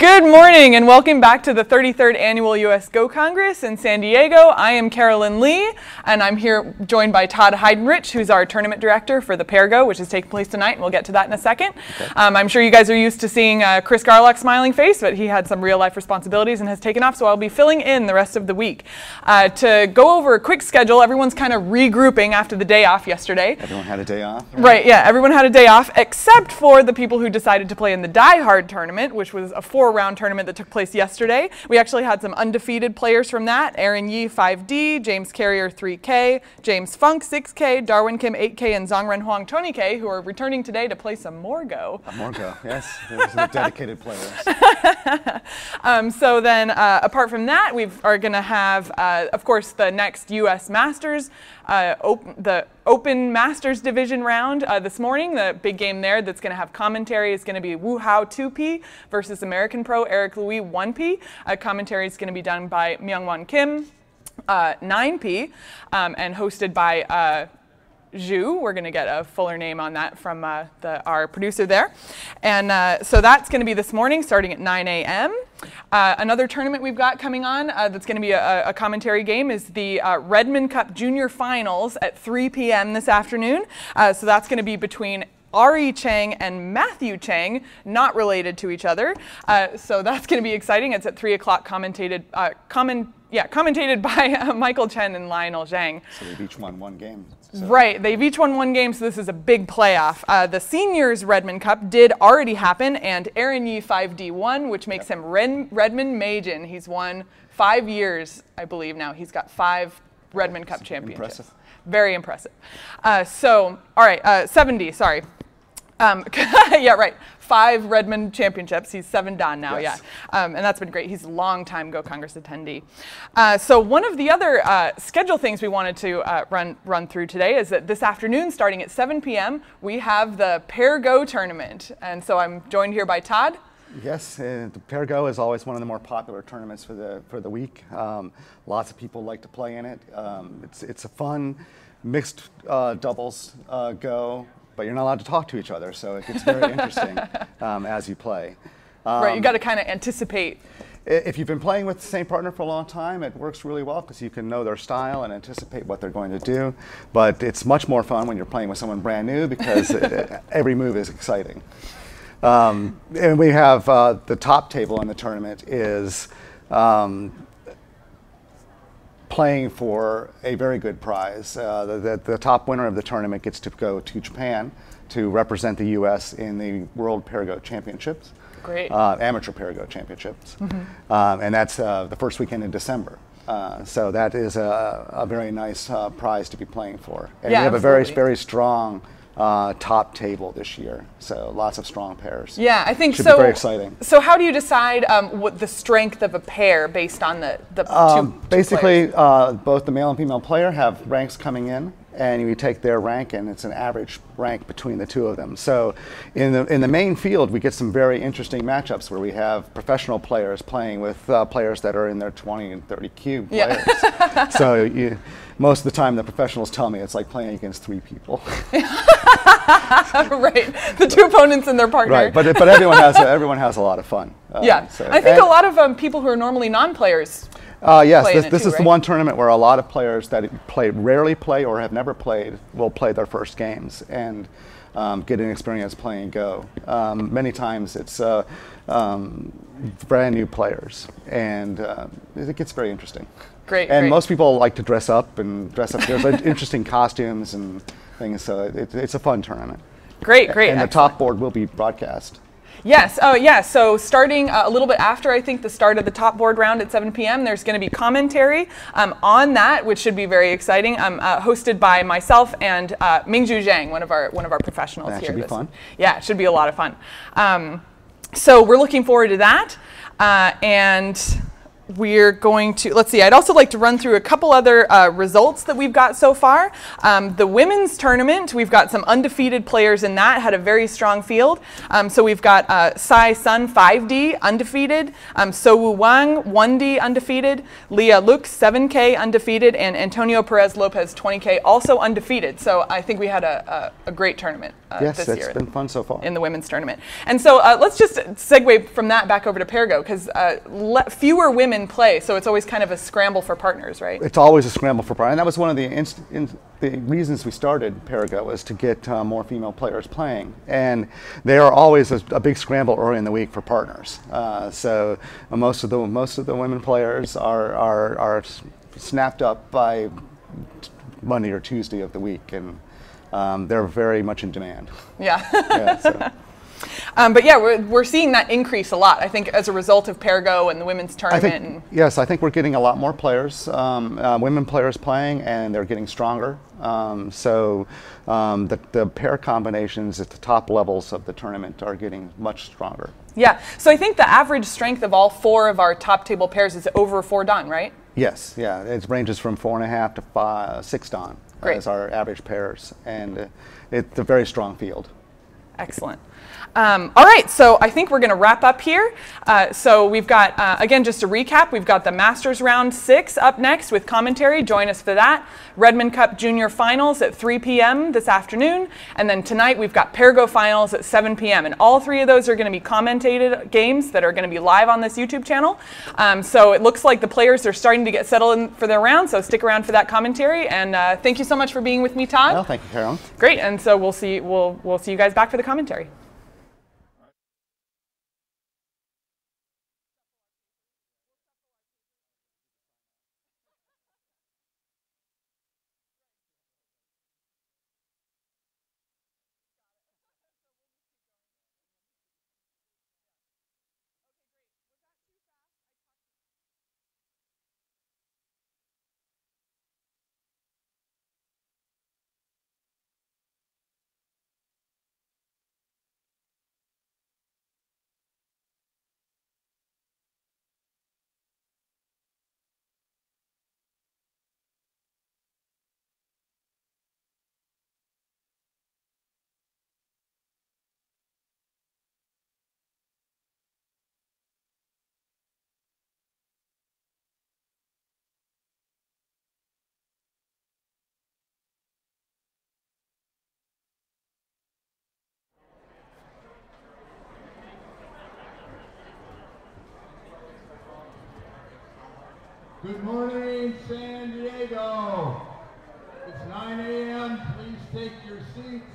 Good morning and welcome back to the 33rd Annual U.S. Go Congress in San Diego. I am Karoline Lee and I'm here joined by Todd Heidenrich, who's our tournament director for the Pair Go, which is taking place tonight, and we'll get to that in a second. Okay. I'm sure you guys are used to seeing Chris Garlock's smiling face, but he had some real life responsibilities and has taken off, so I'll be filling in the rest of the week. To go over a quick schedule, everyone's kind of regrouping after the day off yesterday. Everyone had a day off? Right, yeah, everyone had a day off except for the people who decided to play in the Die Hard tournament, which was a 4-round tournament that took place yesterday. We actually had some undefeated players from that. Aaron Yi 5D, James Carrier 3K, James Funk 6K, Darwin Kim 8K, and Zhongren Huang 20K, who are returning today to play some more Go. More Go, yes. Those are dedicated players. So then, apart from that, we are going to have, of course, the next U.S. Masters, the Open Masters Division round this morning. The big game there that's going to have commentary is going to be Wu Hao 2P versus American Pro Eric Louis 1P. Commentary is going to be done by Myungwon Kim 9P and hosted by Zhu. We're going to get a fuller name on that from our producer there. And so that's going to be this morning starting at 9 a.m. Another tournament we've got coming on that's going to be a commentary game is the Redmond Cup Junior Finals at 3 p.m. this afternoon. So that's going to be between Ari Chang and Matthew Chang, not related to each other. So that's going to be exciting. It's at 3 o'clock, commentated by Michael Chen and Lionel Zhang. So they've each won one game. So. Right, they've each won one game, so this is a big playoff. The Seniors Redmond Cup did already happen, and Aaron Yi 5D won, which makes him Redmond Majin. He's won 5 years, I believe now. He's got 5 Redmond Cup championships. Impressive. Very impressive. All right, 70, sorry. Yeah, right. 5 Redmond championships. He's 7 dan now, yes. Yeah. And that's been great. He's a long-time Go Congress attendee. So one of the other schedule things we wanted to run through today is that this afternoon, starting at 7 p.m., we have the Pair Go tournament. And so I'm joined here by Todd. Yes, the Pair Go is always one of the more popular tournaments for the week. Lots of people like to play in it. It's a fun mixed doubles Go. But you're not allowed to talk to each other, so it gets very interesting as you play. Right, you got to kind of anticipate. If you've been playing with the same partner for a long time, it works really well because you can know their style and anticipate what they're going to do. But it's much more fun when you're playing with someone brand new because every move is exciting. And we have the top table in the tournament is playing for a very good prize. The top winner of the tournament gets to go to Japan to represent the U.S. in the World Pair Go Championships. Great. Amateur Pair Go Championships. Mm-hmm. And that's the first weekend in December. So that is a very nice prize to be playing for. And yeah, we have absolutely. a very, very strong top table this year, so lots of strong pairs. Yeah, I think Should so. Be very exciting. So how do you decide what the strength of a pair based on the two basically, players? Both the male and female player have ranks coming in, and you take their rank, and it's an average rank between the two of them. So in the main field, we get some very interesting matchups where we have professional players playing with players that are in their 20 and 30 cube players. Yeah. So most of the time, the professionals tell me it's like playing against 3 people. Right, the 2 opponents and their partner. Right, but everyone has a lot of fun. Yeah, so, I think a lot of people who are normally non-players. Yes, this is the one tournament where a lot of players that rarely play or have never played will play their first games and get an experience playing Go. Many times it's brand new players, and it gets very interesting. Great. And most people like to dress up. There's interesting costumes and things, so it's a fun tournament. Great. And excellent. the top board will be broadcast. Yes. Oh, yeah. So starting a little bit after, I think, the start of the top board round at 7 p.m., there's going to be commentary on that, which should be very exciting, hosted by myself and Mingju Zhang, one of our professionals here. That should be fun. Yeah, it should be a lot of fun. So we're looking forward to that. And we're going to, let's see, I'd also like to run through a couple other results that we've got so far. The women's tournament, we've got some undefeated players in that, had a very strong field. So we've got Sai Sun 5D undefeated, So-Woo Wang 1D undefeated, Leah Luke 7K undefeated, and Antonio Perez Lopez 20K also undefeated. So I think we had a great tournament this year. Yes, it's been fun so far. In the women's tournament. And so let's just segue from that back over to Pergo, because fewer women play, so it's always kind of a scramble for partners, right? It's always a scramble for partners. And that was one of the reasons we started Pergo, was to get more female players playing. And they are always a big scramble early in the week for partners. So most of the women players are snapped up by Monday or Tuesday of the week, and they're very much in demand. Yeah. Yeah, so. But yeah, we're seeing that increase a lot, I think, as a result of Pergo and the women's tournament. Yes, I think we're getting a lot more players, women players playing, and they're getting stronger. So the pair combinations at the top levels of the tournament are getting much stronger. Yeah, so I think the average strength of all 4 of our top table pairs is over 4 Dan, right? Yes, yeah, it ranges from 4.5 to 6 Dan as our average pairs, and it's a very strong field. Excellent. All right, so I think we're going to wrap up here. So we've got, again, just to recap, we've got the Masters Round 6 up next with commentary. Join us for that. Redmond Cup Junior Finals at 3 p.m. this afternoon. And then tonight we've got Pergo Finals at 7 p.m. And all 3 of those are going to be commentated games that are going to be live on this YouTube channel. So it looks like the players are starting to get settled in for their round, so stick around for that commentary. And thank you so much for being with me, Todd. Well, thank you, Caroline. Great, and so we'll see you guys back for the commentary. Good morning, San Diego. It's 9 a.m. Please take your seats.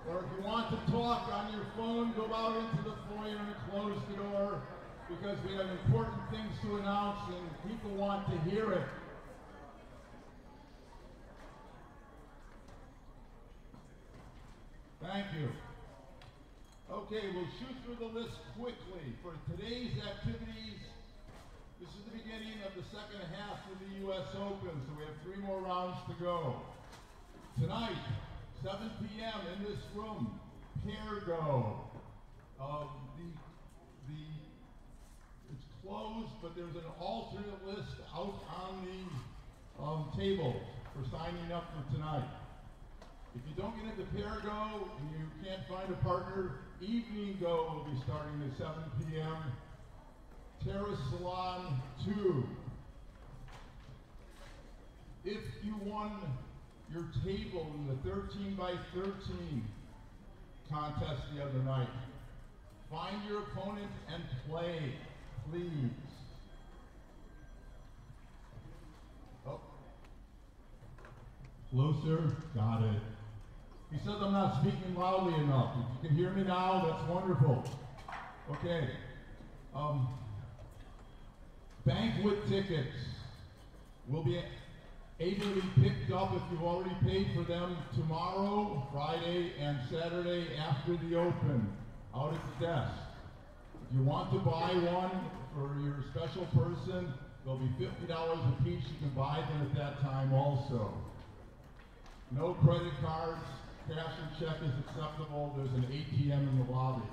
Or if you want to talk on your phone, go out into the foyer and close the door, because we have important things to announce and people want to hear it. Thank you. Okay, we'll shoot through the list quickly. For today's activities, this is the beginning of the second half of the U.S. Open, so we have 3 more rounds to go. Tonight, 7 p.m. in this room, Pergo. It's closed, but there's an alternate list out on the table for signing up for tonight. If you don't get into Pergo and you can't find a partner, Evening Go will be starting at 7 p.m. Terrace Salon 2. If you won your table in the 13 by 13 contest the other night, find your opponent and play, please. Oh. Closer, got it. He says I'm not speaking loudly enough. If you can hear me now, that's wonderful. Okay. Banquet tickets will be able to be picked up if you've already paid for them tomorrow, Friday, and Saturday after the Open, out at the desk. If you want to buy one for your special person, they'll be $50 a piece. You can buy them at that time also. No credit cards, cash and check is acceptable. There's an ATM in the lobby.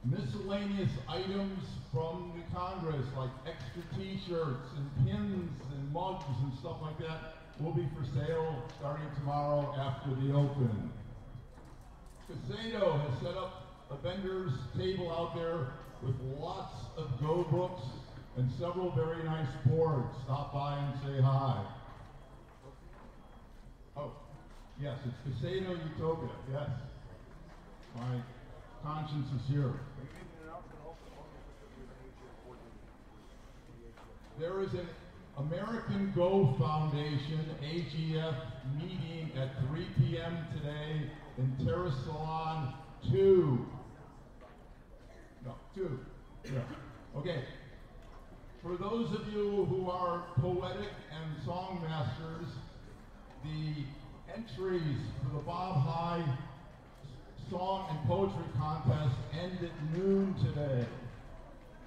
Miscellaneous items from the Congress, like extra t-shirts and pins and mugs and stuff like that, will be for sale starting tomorrow after the open. Casado has set up a vendor's table out there with lots of Go books and several very nice boards. Stop by and say hi. Oh, yes, it's Casado Utopia, yes. My conscience is here. There is an American Go Foundation, AGF, meeting at 3 p.m. today in Terrace Salon 2. No, 2. Yeah. Okay. For those of you who are poetic and song masters, the entries for the Bob High Song and Poetry Contest end at noon today.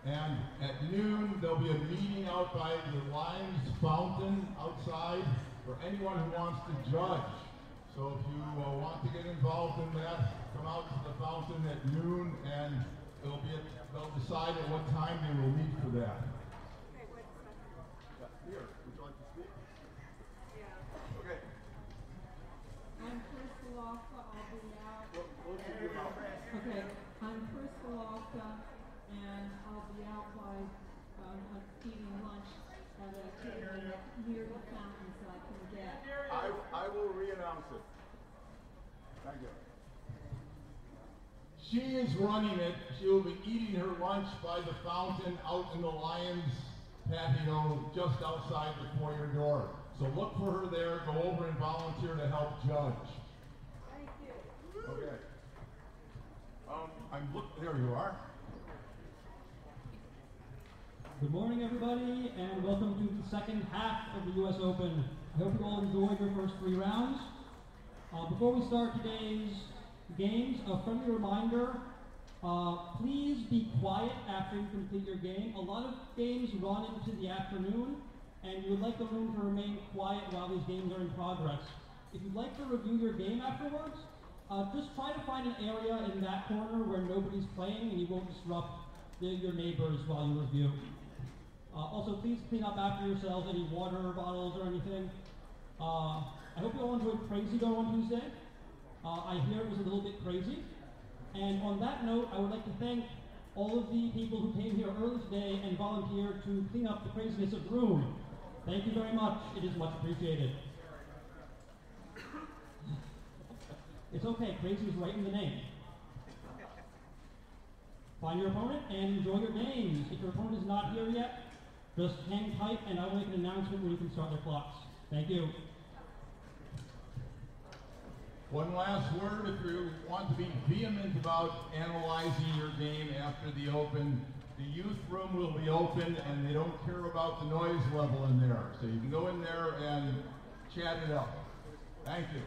And at noon, there'll be a meeting out by the Lions Fountain outside for anyone who wants to judge. So if you want to get involved in that, come out to the fountain at noon, and they'll decide at what time they will meet for that. Here, would you like to speak? Yeah. Okay. I'm Chris Walker. I'll be out. Okay, I'm Chris Walker, and I'll be out by eating lunch at a table near the fountain so I can get. I will re-announce it. Thank you. She is running it. She will be eating her lunch by the fountain out in the Lions patio just outside the foyer door. So look for her there. Go over and volunteer to help judge. Thank you. Okay. There you are. Good morning, everybody, and welcome to the second half of the U.S. Open. I hope you all enjoyed your first 3 rounds. Before we start today's games, a friendly reminder, please be quiet after you complete your game. A lot of games run into the afternoon, and we would like the room to remain quiet while these games are in progress. If you'd like to review your game afterwards, just try to find an area in that corner where nobody's playing and you won't disrupt your neighbors while you review. Also, please clean up after yourselves, any water bottles or anything. I hope you all enjoyed Crazy Go on Tuesday. I hear it was a little bit crazy. And on that note, I would like to thank all of the people who came here early today and volunteered to clean up the craziness of the room. Thank you very much. It is much appreciated. It's okay, crazy is right in the name. Find your opponent and enjoy your games. If your opponent is not here yet, just hang tight and I will make an announcement when you can start their clocks. Thank you. One last word, if you want to be vehement about analyzing your game after the open, the youth room will be open and they don't care about the noise level in there. So you can go in there and chat it up. Thank you.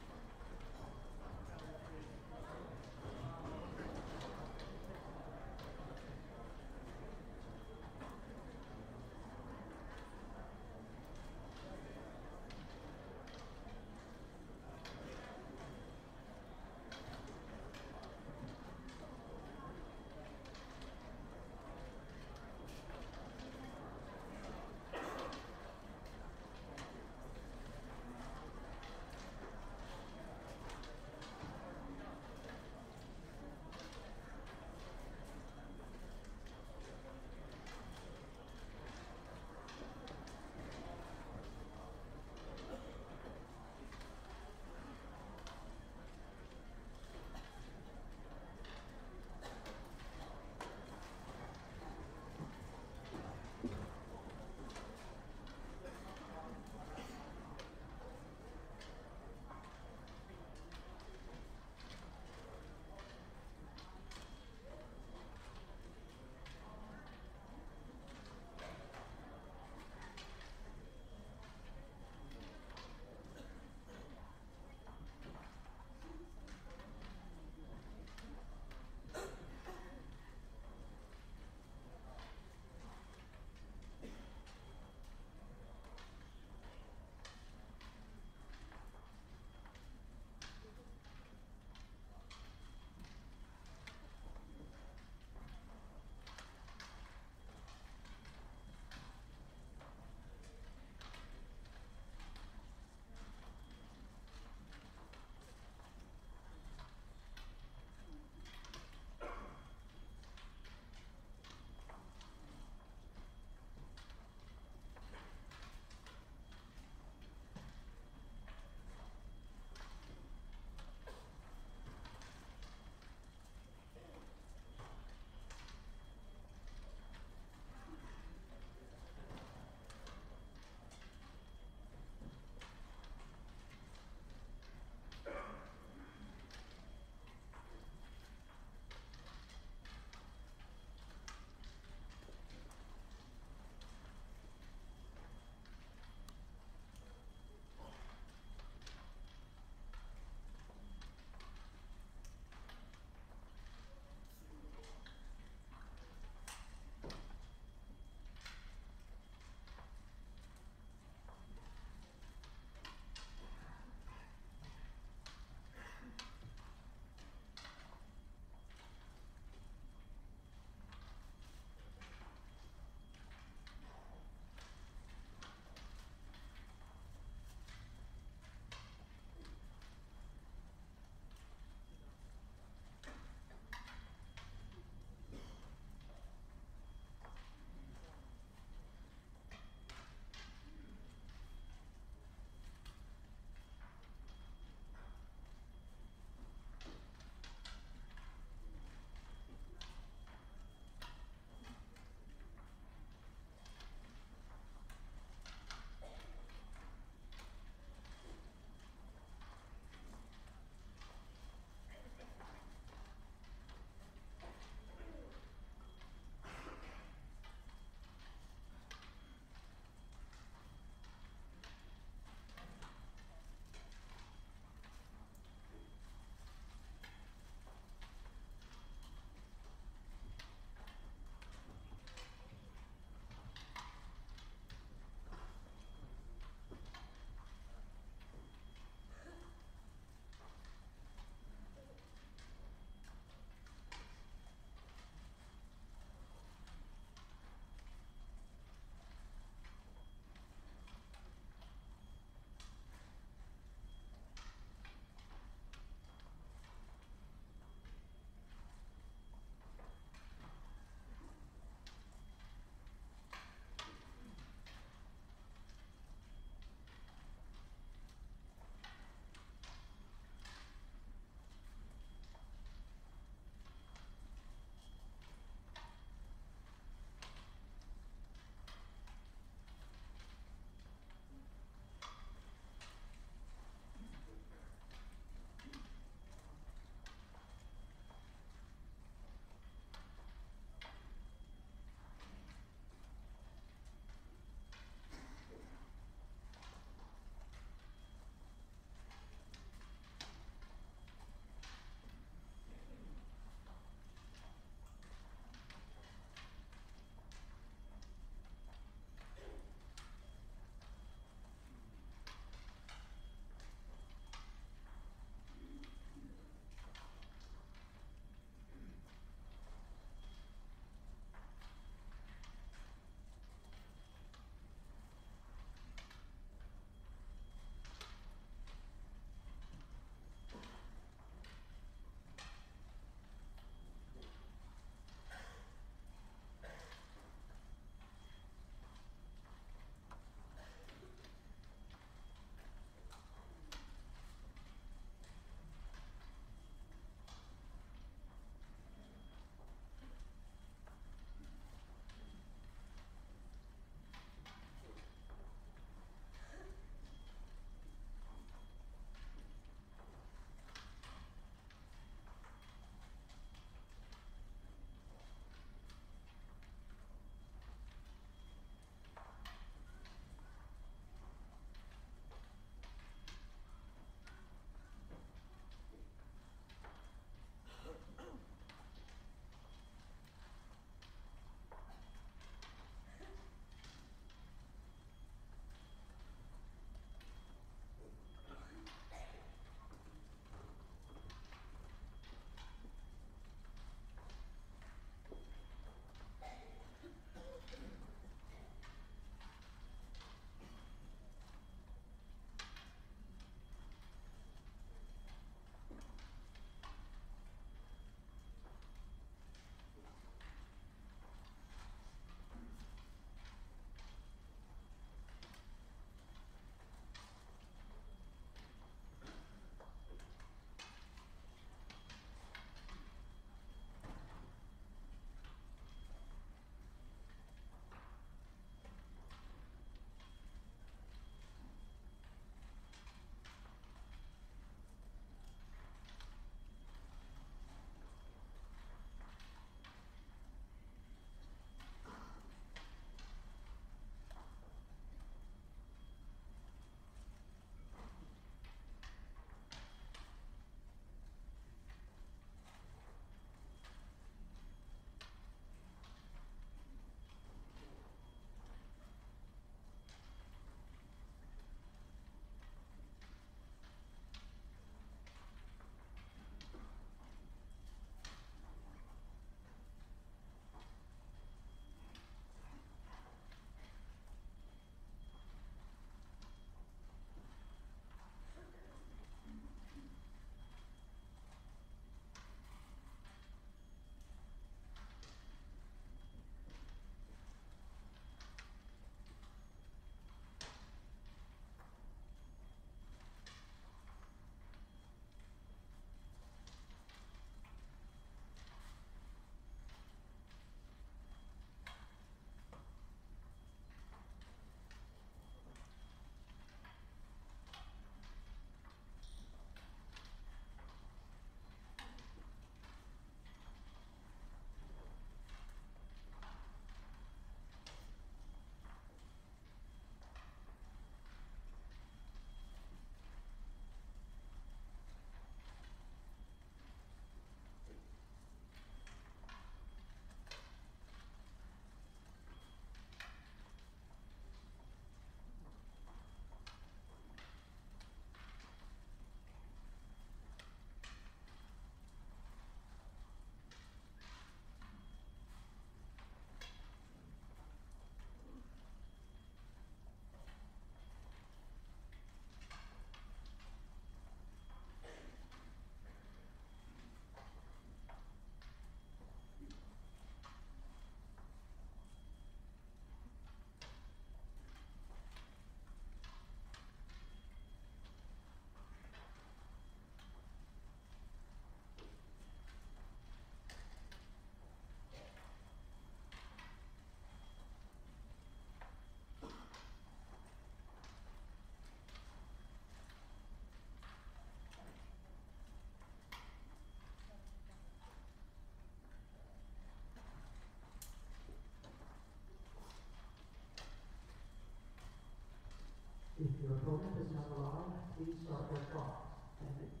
If your opponent is not allowed, please start their clock. And